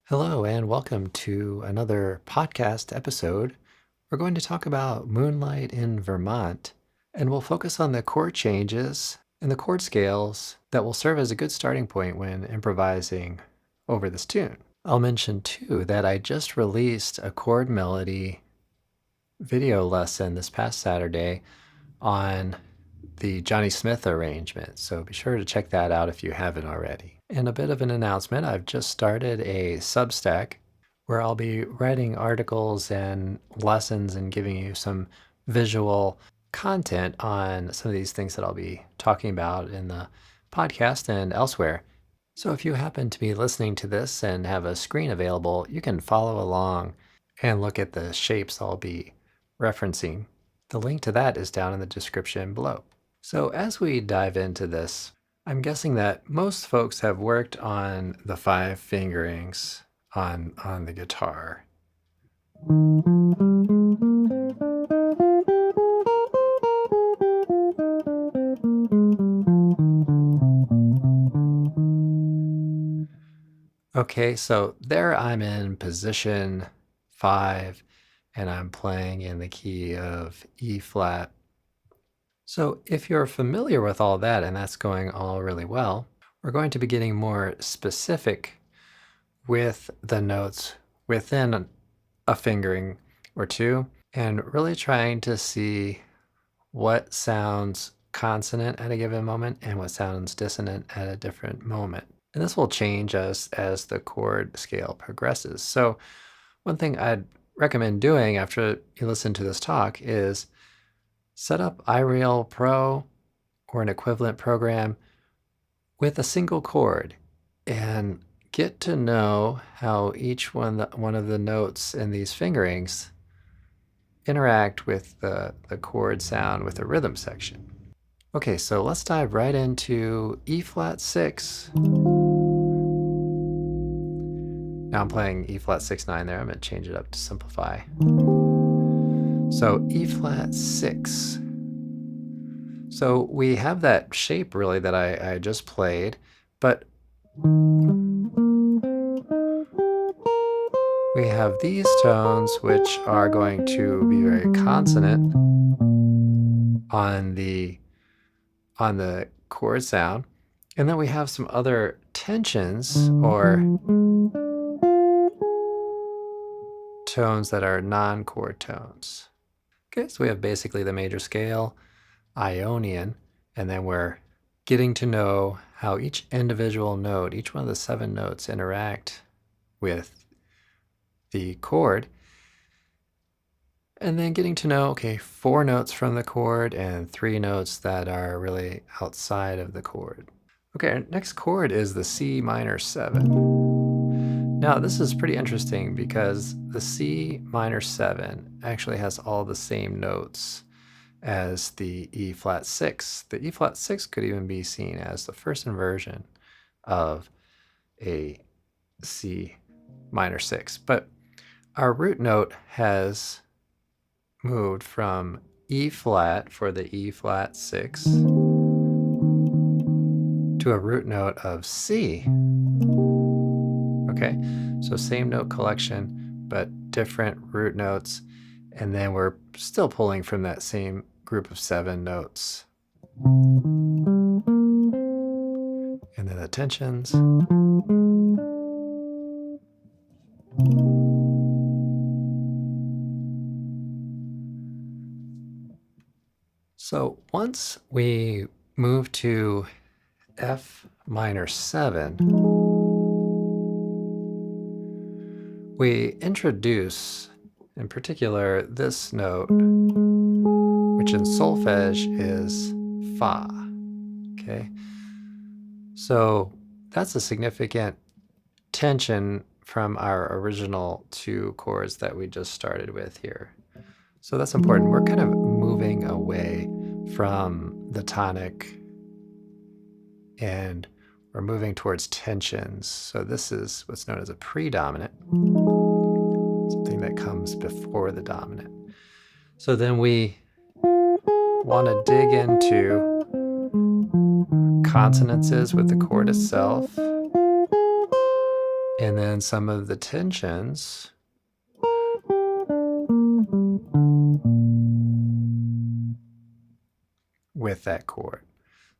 Hello, and welcome to another podcast episode. We're going to talk about Moonlight in Vermont, and we'll focus on the chord changes and the chord scales that will serve as a good starting point when improvising over this tune. I'll mention too that I just released a chord melody video lesson this past Saturday on the Johnny Smith arrangement, so be sure to check that out if you haven't already. And a bit of an announcement, I've just started a Substack where I'll be writing articles and lessons and giving you some visual content on some of these things that I'll be talking about in the podcast and elsewhere. So if you happen to be listening to this and have a screen available, you can follow along and look at the shapes I'll be referencing. The link to that is down in the description below. So as we dive into this, I'm guessing that most folks have worked on the five fingerings on the guitar. Okay, so there I'm in position 5, and I'm playing in the key of E flat. So if you're familiar with all that and that's going all really well, we're going to be getting more specific with the notes within a fingering or two and really trying to see what sounds consonant at a given moment and what sounds dissonant at a different moment. And this will change as the chord scale progresses. So one thing I'd recommend doing after you listen to this talk is set up iReal Pro or an equivalent program with a single chord and get to know how each one of the notes in these fingerings interact with the chord sound with the rhythm section. Okay, so let's dive right into E flat 6. Now I'm playing E flat 6/9 there. I'm going to change it up to simplify. So E flat 6. So we have that shape really that I just played, but we have these tones which are going to be very consonant on the chord sound. And then we have some other tensions or tones that are non-chord tones. Okay, so we have basically the major scale, Ionian, and then we're getting to know how each individual note, each one of the 7 notes interact with the chord. And then getting to know, okay, 4 notes from the chord and 3 notes that are really outside of the chord. Okay, our next chord is the C minor 7. Now, this is pretty interesting because the C minor 7 actually has all the same notes as the E flat 6. The E flat 6 could even be seen as the first inversion of a C minor 6. But our root note has moved from E flat for the E flat 6 to a root note of C. Okay, so same note collection, but different root notes. And then we're still pulling from that same group of 7 notes. And then the tensions. So once we move to F minor 7, we introduce, in particular, this note, which in solfege is Fa. Okay, so that's a significant tension from our original 2 chords that we just started with here. So that's important. We're kind of moving away from the tonic and we're moving towards tensions. So this is what's known as a predominant, something that comes before the dominant. So then we want to dig into consonances with the chord itself And then some of the tensions with that chord.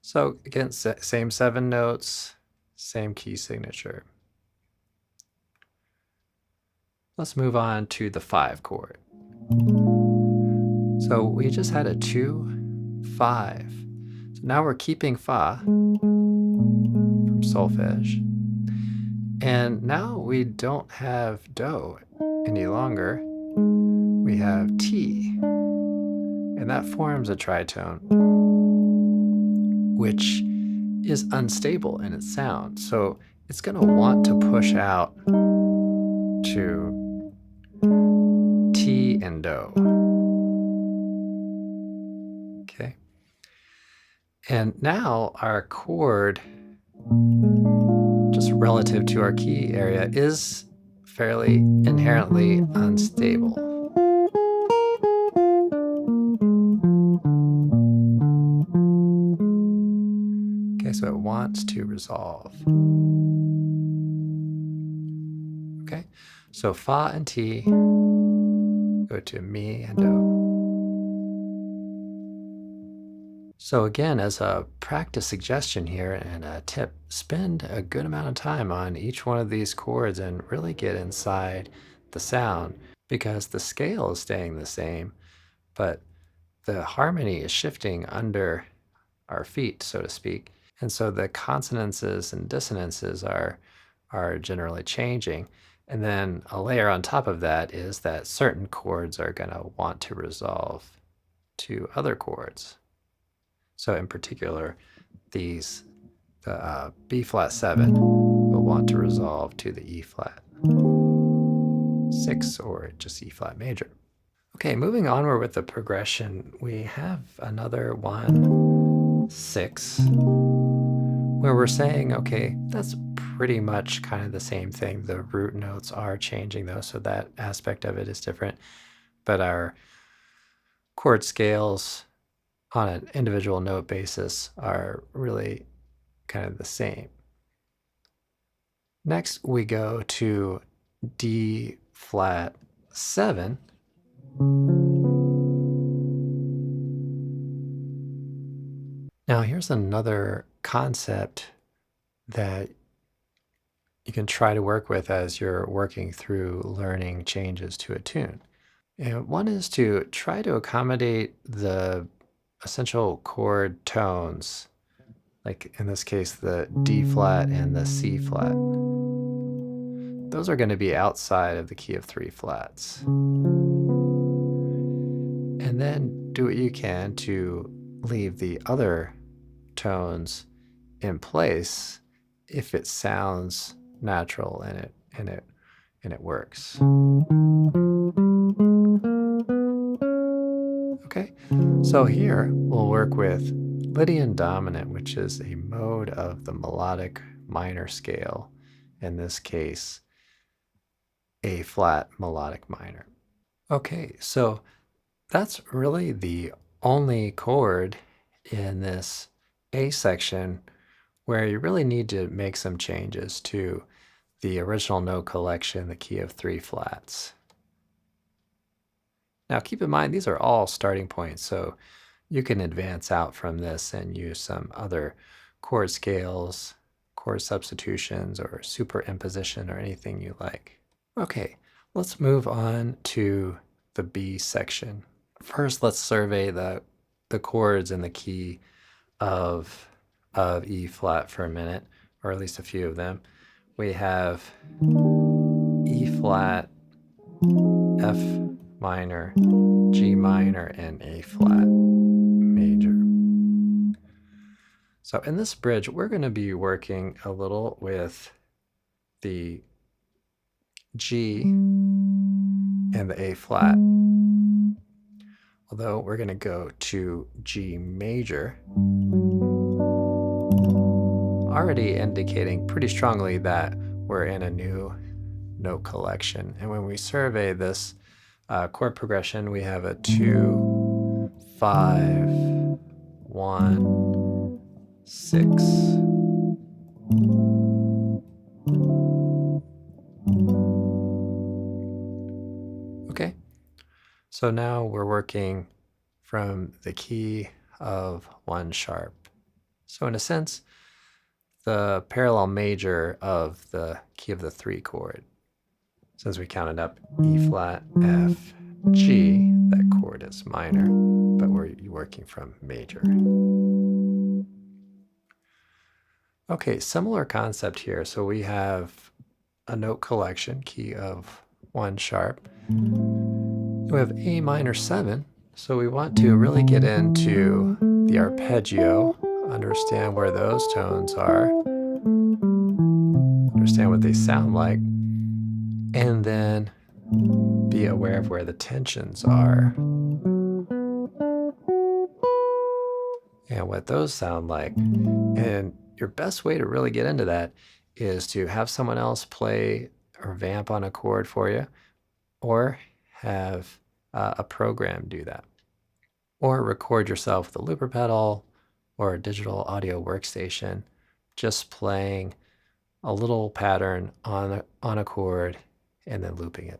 So again, same 7 notes, same key signature. Let's move on to the 5 chord. So we just had a 2, 5. So now we're keeping Fa from solfege. And now we don't have Do any longer. We have T. And that forms a tritone, which is unstable in its sound. So it's going to want to push out to T and Do. Okay. And now our chord, just relative to our key area, is fairly inherently unstable. Okay, so it wants to resolve. Okay, so Fa and T go to Mi and Do. So again, as a practice suggestion here and a tip, spend a good amount of time on each one of these chords and really get inside the sound, because the scale is staying the same, but the harmony is shifting under our feet, so to speak. And so the consonances and dissonances are generally changing. And then a layer on top of that is that certain chords are going to want to resolve to other chords. So in particular, the B flat 7 will want to resolve to the E flat 6 or just E flat major. Okay, moving onward with the progression, we have another 1, 6, where we're saying, okay, that's pretty much kind of the same thing. The root notes are changing though, so that aspect of it is different. But our chord scales on an individual note basis are really kind of the same. Next, we go to D flat 7. Now, here's another concept that you can try to work with as you're working through learning changes to a tune. And one is to try to accommodate the essential chord tones, like in this case, the D flat and the C flat. Those are going to be outside of the key of 3 flats. And then do what you can to leave the other tones in place if it sounds natural and it works. Okay, so here we'll work with Lydian dominant, which is a mode of the melodic minor scale, in this case A flat melodic minor. Okay, so that's really the only chord in this A section where you really need to make some changes to the original note collection, the key of 3 flats. Now keep in mind, these are all starting points, so you can advance out from this and use some other chord scales, chord substitutions, or superimposition, or anything you like. Okay, let's move on to the B section. First, let's survey the chords in the key of E flat for a minute, or at least a few of them. We have E flat, F minor, G minor, and A flat major. So in this bridge, we're going to be working a little with the G and the A flat. Although we're going to go to G major, already indicating pretty strongly that we're in a new note collection. And when we survey this chord progression, we have a 2, 5, 1, 6. Okay, so now we're working from the key of 1 sharp. So in a sense, the parallel major of the key of the 3 chord. Since we counted up E flat, F, G, that chord is minor, but we're working from major. Okay, similar concept here. So we have a note collection, key of 1 sharp. We have A minor 7, so we want to really get into the arpeggio, understand where those tones are, understand what they sound like, and then be aware of where the tensions are and what those sound like. And your best way to really get into that is to have someone else play or vamp on a chord for you, or have a program do that, or record yourself with a looper pedal or a digital audio workstation, just playing a little pattern on a chord and then looping it.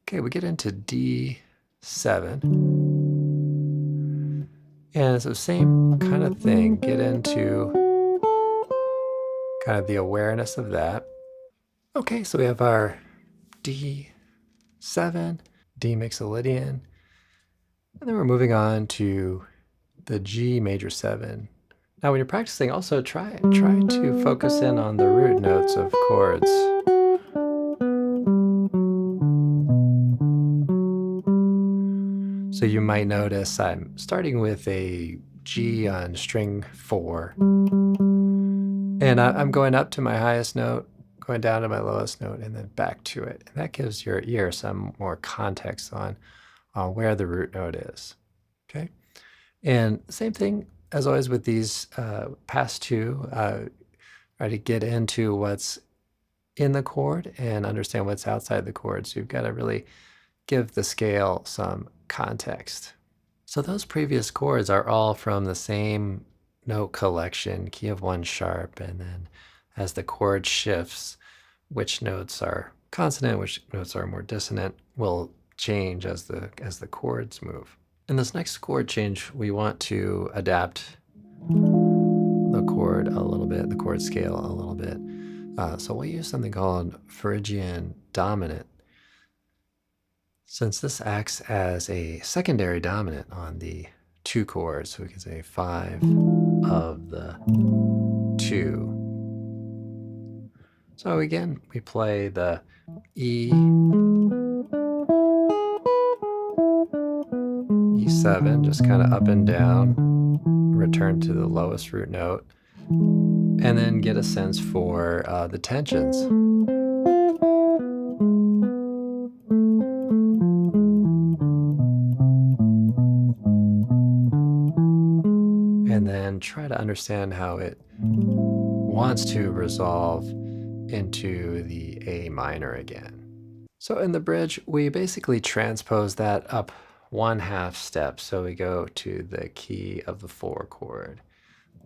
Okay, we get into D7, and it's the same kind of thing. Get into kind of the awareness of that. Okay, so we have our D7, D mixolydian, and then we're moving on to the G major 7. Now when you're practicing, also try to focus in on the root notes of chords. So you might notice I'm starting with a G on string 4, and I'm going up to my highest note, going down to my lowest note, and then back to it. And that gives your ear some more context on where the root note is. Okay, and same thing as always with these past two. Try to get into what's in the chord and understand what's outside the chord. So you've got to really give the scale some context. So those previous chords are all from the same note collection, key of 1 sharp, and then as the chord shifts, which notes are consonant, which notes are more dissonant, will change as the chords move. In this next chord change, we want to adapt the chord a little bit, the chord scale a little bit. So we'll use something called Phrygian dominant, since this acts as a secondary dominant on the 2 chords. So we can say 5 of the 2. So again, we play the E, E7, just kind of up and down, return to the lowest root note, and then get a sense for the tensions. And then try to understand how it wants to resolve into the A minor again. So in the bridge, we basically transpose that up 1/2 step. So we go to the key of the 4 chord.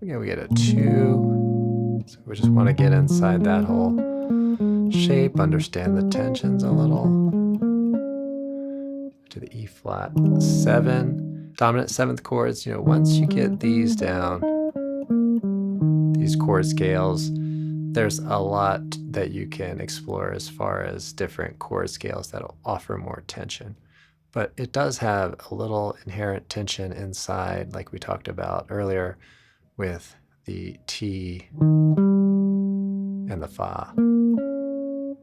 Again, we get a 2. So we just want to get inside that whole shape, understand the tensions a little. To the E flat 7, dominant 7th chords. Once you get these down, these chord scales, there's a lot that you can explore as far as different chord scales that'll offer more tension. But it does have a little inherent tension inside, like we talked about earlier with the T and the Fa.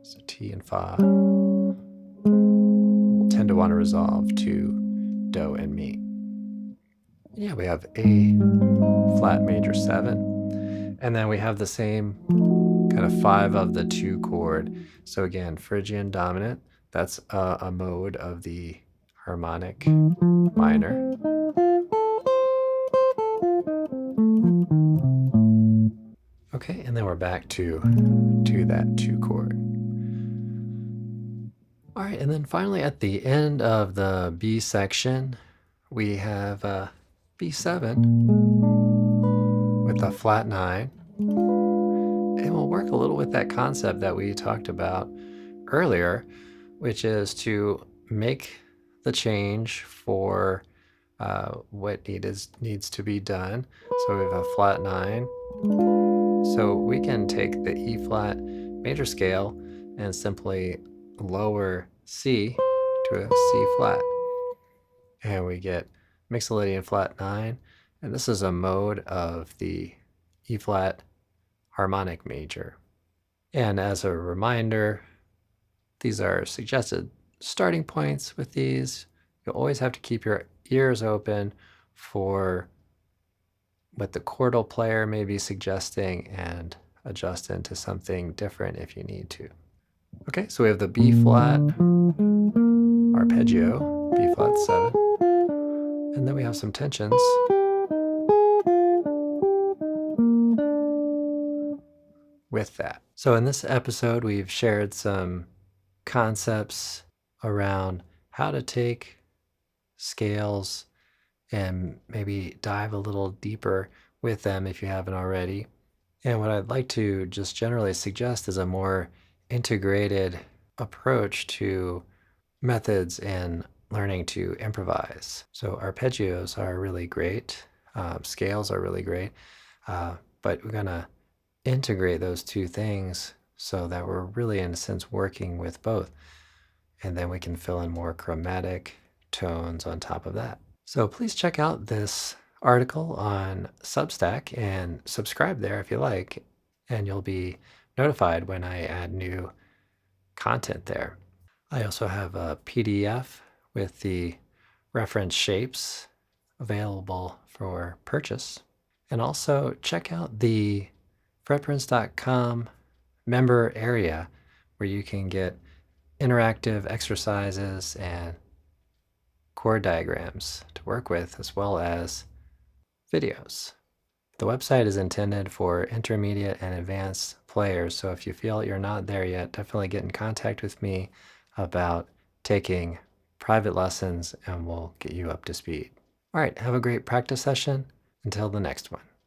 So T and Fa will tend to want to resolve to Do and Mi. Yeah, we have A flat major 7, and then we have the same kind of 5 of the 2 chord. So again, Phrygian dominant, that's a mode of the harmonic minor. Okay, and then we're back to that 2 chord. All right, and then finally at the end of the B section, we have B7 with a flat 9. And we'll work a little with that concept that we talked about earlier, which is to make the change for what needs to be done. So we have a flat 9. So we can take the E flat major scale and simply lower C to a C flat. And we get Mixolydian flat 9. And this is a mode of the E flat harmonic major. And as a reminder, these are suggested starting points with these. You'll always have to keep your ears open for what the chordal player may be suggesting and adjust into something different if you need to. Okay, so we have the B flat arpeggio, B flat 7, and then we have some tensions. With that. So in this episode, we've shared some concepts around how to take scales and maybe dive a little deeper with them if you haven't already. And what I'd like to just generally suggest is a more integrated approach to methods in learning to improvise. So arpeggios are really great, scales are really great, but we're going to integrate those two things so that we're really, in a sense, working with both. And then we can fill in more chromatic tones on top of that. So please check out this article on Substack and subscribe there if you like, and you'll be notified when I add new content there. I also have a PDF with the reference shapes available for purchase. And also check out the fretprints.com member area where you can get interactive exercises and chord diagrams to work with, as well as videos. The website is intended for intermediate and advanced players, so if you feel you're not there yet, definitely get in contact with me about taking private lessons and we'll get you up to speed. All right, have a great practice session. Until the next one.